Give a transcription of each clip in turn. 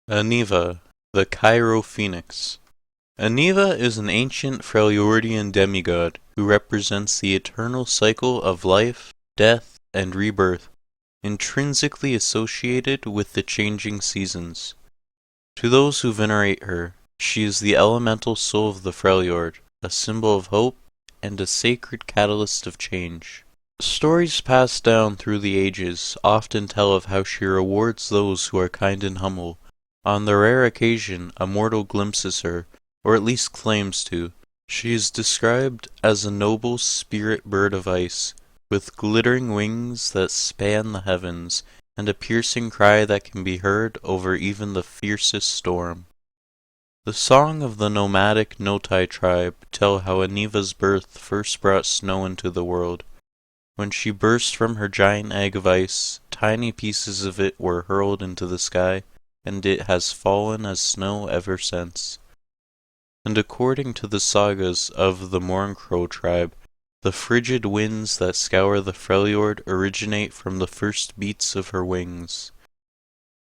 Anivia, the Cairo Phoenix. Anivia is an ancient Freljordian demigod who represents the eternal cycle of life, death, and rebirth, intrinsically associated with the changing seasons. To those who venerate her, she is the elemental soul of the Freljord, a symbol of hope, and a sacred catalyst of change. Stories passed down through the ages often tell of how she rewards those who are kind and humble. On the rare occasion a mortal glimpses her, or at least claims to, she is described as a noble spirit bird of ice, with glittering wings that span the heavens, and a piercing cry that can be heard over even the fiercest storm. The song of the nomadic Notai tribe tell how Aniva's birth first brought snow into the world. When she burst from her giant egg of ice, tiny pieces of it were hurled into the sky, and it has fallen as snow ever since. And according to the sagas of the Morncrow tribe, the frigid winds that scour the Freljord originate from the first beats of her wings.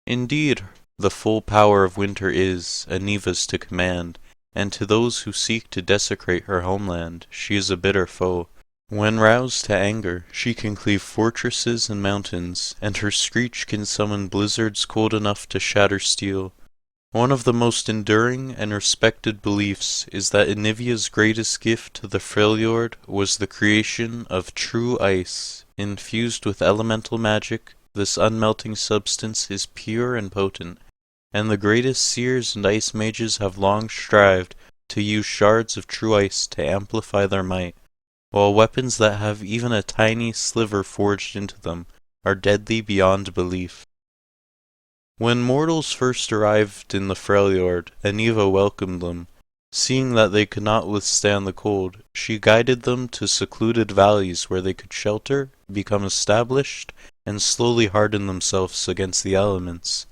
Indeed, the full power of winter is Aniva's to command, and to those who seek to desecrate her homeland, she is a bitter foe. When roused to anger, she can cleave fortresses and mountains, and her screech can summon blizzards cold enough to shatter steel. One of the most enduring and respected beliefs is that Anivia's greatest gift to the Freljord was the creation of true ice. Infused with elemental magic, this unmelting substance is pure and potent, and the greatest seers and ice mages have long strived to use shards of true ice to amplify their might, while weapons that have even a tiny sliver forged into them are deadly beyond belief. When mortals first arrived in the Freljord, Anivia welcomed them. Seeing that they could not withstand the cold, she guided them to secluded valleys where they could shelter, become established, and slowly harden themselves against the elements.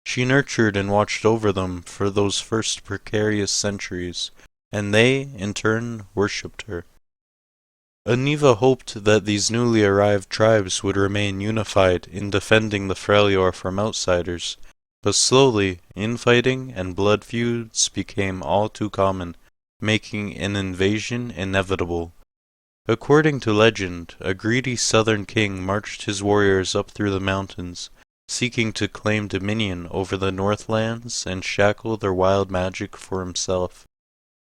She nurtured and watched over them for those first precarious centuries, and they, in turn, worshipped her. Anivia hoped that these newly arrived tribes would remain unified in defending the Freljord from outsiders, but slowly infighting and blood feuds became all too common, making an invasion inevitable. According to legend, a greedy southern king marched his warriors up through the mountains, seeking to claim dominion over the Northlands and shackle their wild magic for himself.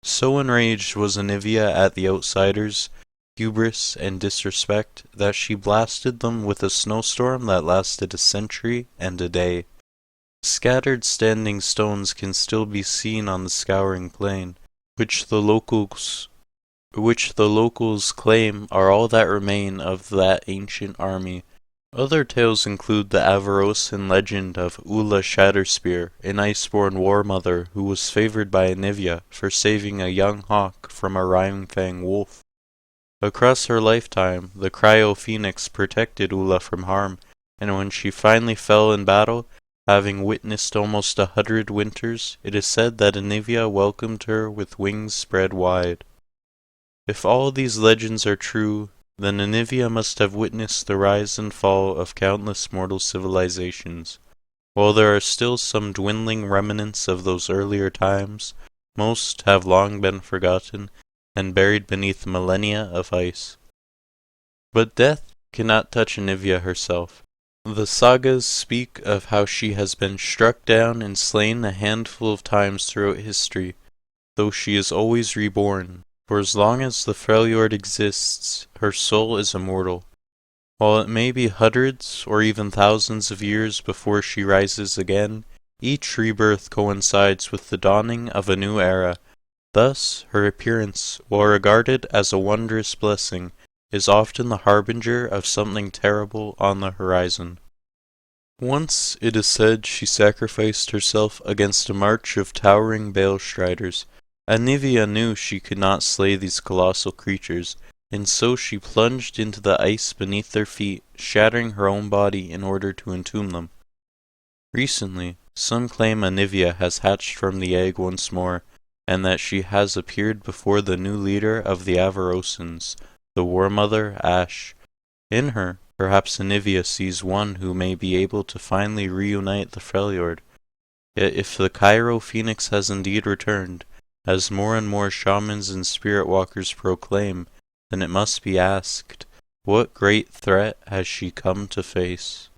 So enraged was Anivia at the outsiders' hubris and disrespect that she blasted them with a snowstorm that lasted a century and a day. Scattered standing stones can still be seen on the scouring plain, which the locals claim are all that remain of that ancient army. Other tales include the Avarosan legend of Ulla Shatterspear, an iceborn war mother who was favored by Anivia for saving a young hawk from a Rhine-fang wolf. Across her lifetime, the Cryo Phoenix protected Ulla from harm, and when she finally fell in battle, having witnessed almost 100 winters, it is said that Anivia welcomed her with wings spread wide. If all these legends are true, then Anivia must have witnessed the rise and fall of countless mortal civilizations. While there are still some dwindling remnants of those earlier times, most have long been forgotten and buried beneath millennia of ice. But death cannot touch Anivia herself. The sagas speak of how she has been struck down and slain a handful of times throughout history, though she is always reborn, for as long as the Freljord exists, her soul is immortal. While it may be hundreds or even thousands of years before she rises again, each rebirth coincides with the dawning of a new era. Thus, her appearance, while regarded as a wondrous blessing, is often the harbinger of something terrible on the horizon. Once, it is said, she sacrificed herself against a march of towering Balestriders. Anivia knew she could not slay these colossal creatures, and so she plunged into the ice beneath their feet, shattering her own body in order to entomb them. Recently, some claim Anivia has hatched from the egg once more, and that she has appeared before the new leader of the Avarosans, the War Mother Ash. In her, perhaps Anivia sees one who may be able to finally reunite the Freljord. Yet if the Cairo phoenix has indeed returned, as more and more shamans and spirit walkers proclaim, then it must be asked, what great threat has she come to face?